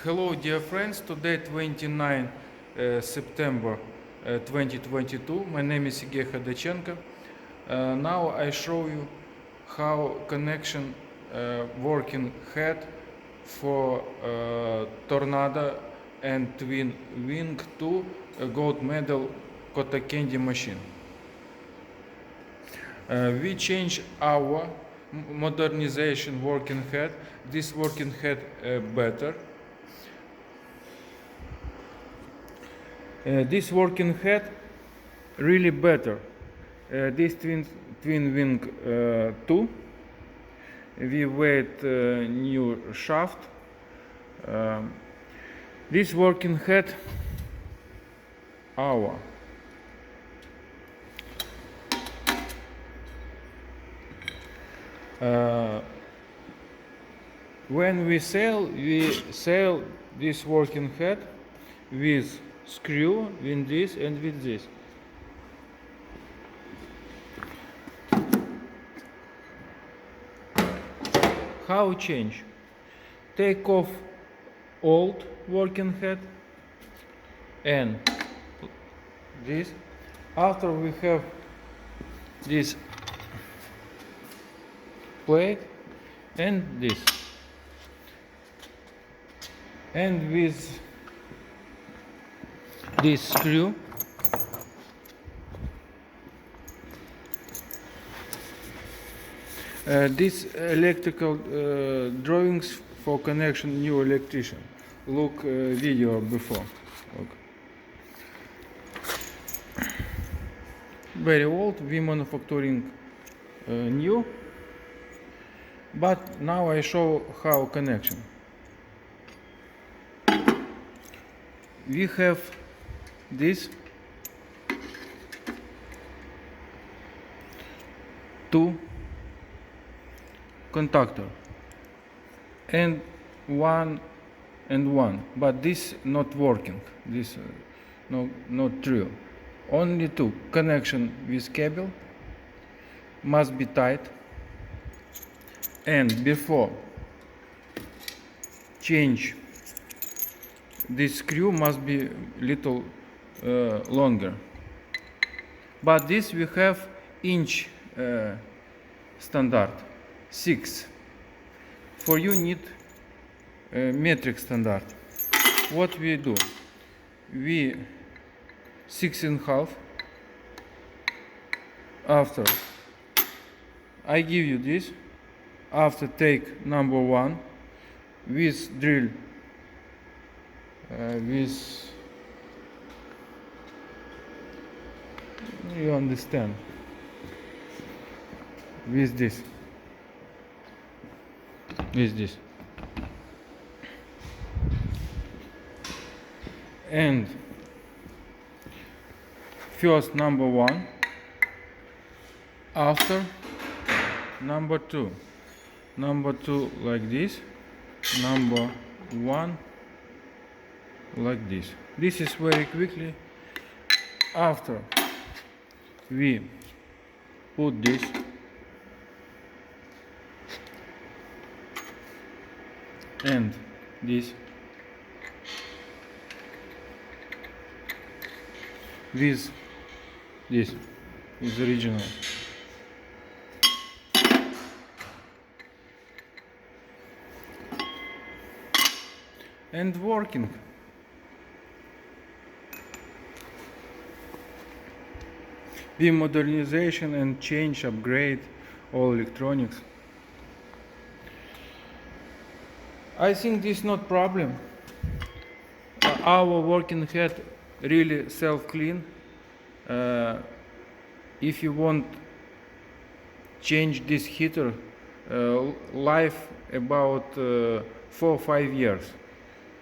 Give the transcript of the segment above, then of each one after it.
Hello dear friends, today 29 September 2022. My name is Sergey Khodachenko. Now I show you how connection working head for Tornado and Twin Wing 2 gold medal Kota Candy machine. We change our modernization working head. This working head better. This working head really better. This twin wing 2. We wait new shaft. This working head our. When we sell this working head with screw, with this and with this. How change? Take off old working head and this. After we have this plate and this, and with this screw this electrical drawings for connection new electrician. Look video before. Look. Very old, we manufacturing new, but now I show how connection. We have this two contactor and one, but this not working. This not true. Only two connection with cable must be tight, and before change this screw must be little longer, but this we have inch standard 6. For you need metric standard. What we do? We 6.5. After I give you this. After take number 1 with drill with, you understand, with this and first number 1, after number 2 like this, number 1 like this. This is very quickly. After we put this and this with this is original. And working. We modernization and change, upgrade all electronics. I think this is not problem. Our working head really self-clean. If you want change this heater, life about 4 or 5 years.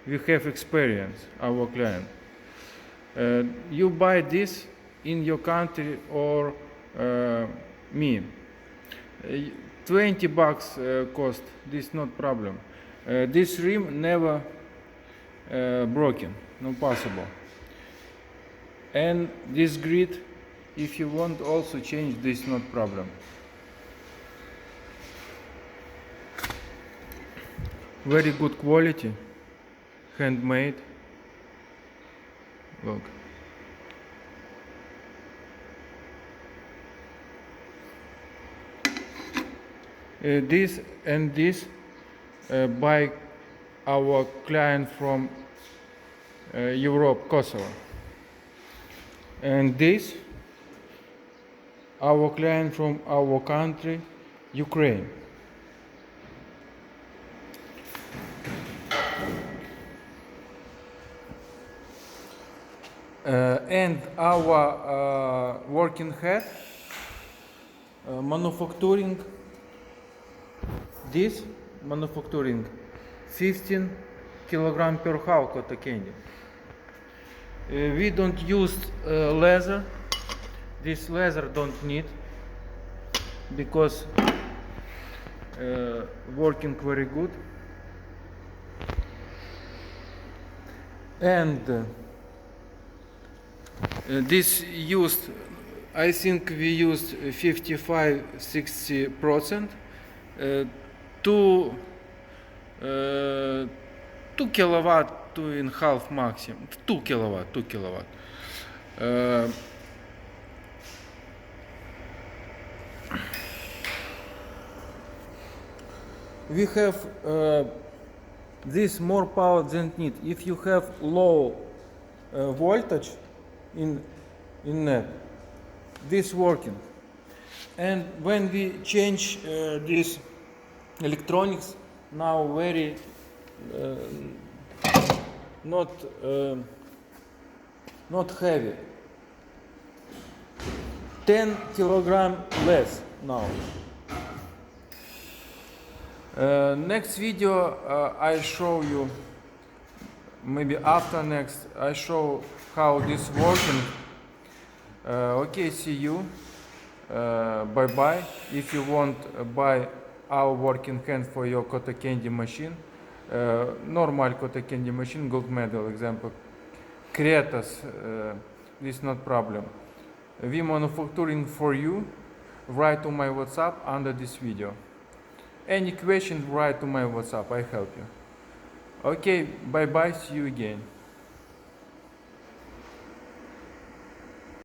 We have experience, our client. You buy this in your country or me. 20 bucks cost, this not problem. This rim never broken, no possible. And this grid, if you want also change, this not problem. Very good quality. handmade. Look. This and this by our client from Europe, Kosovo. And this our client from our country, Ukraine. And our working head manufacturing 15 kilogram per hour cotton candy. We don't use leather. This leather don't need because working very good. And this used, I think we used 55-60%, 2 kilowatt, 2.5 maximum, 2 kilowatt. We have this more power than need. If you have low voltage in net, this working. And when we change this electronics, now very not heavy, 10 kilogram less now. Next video I show you, maybe after next, I show how this working. Okay, see you. Bye bye. If you want buy our working hand for your cotton candy machine, normal cotton candy machine, gold medal example, Kretas, this not problem. We manufacturing for you. Write to my WhatsApp under this video. Any question, write to my WhatsApp, I help you. Okay, bye bye, see you again.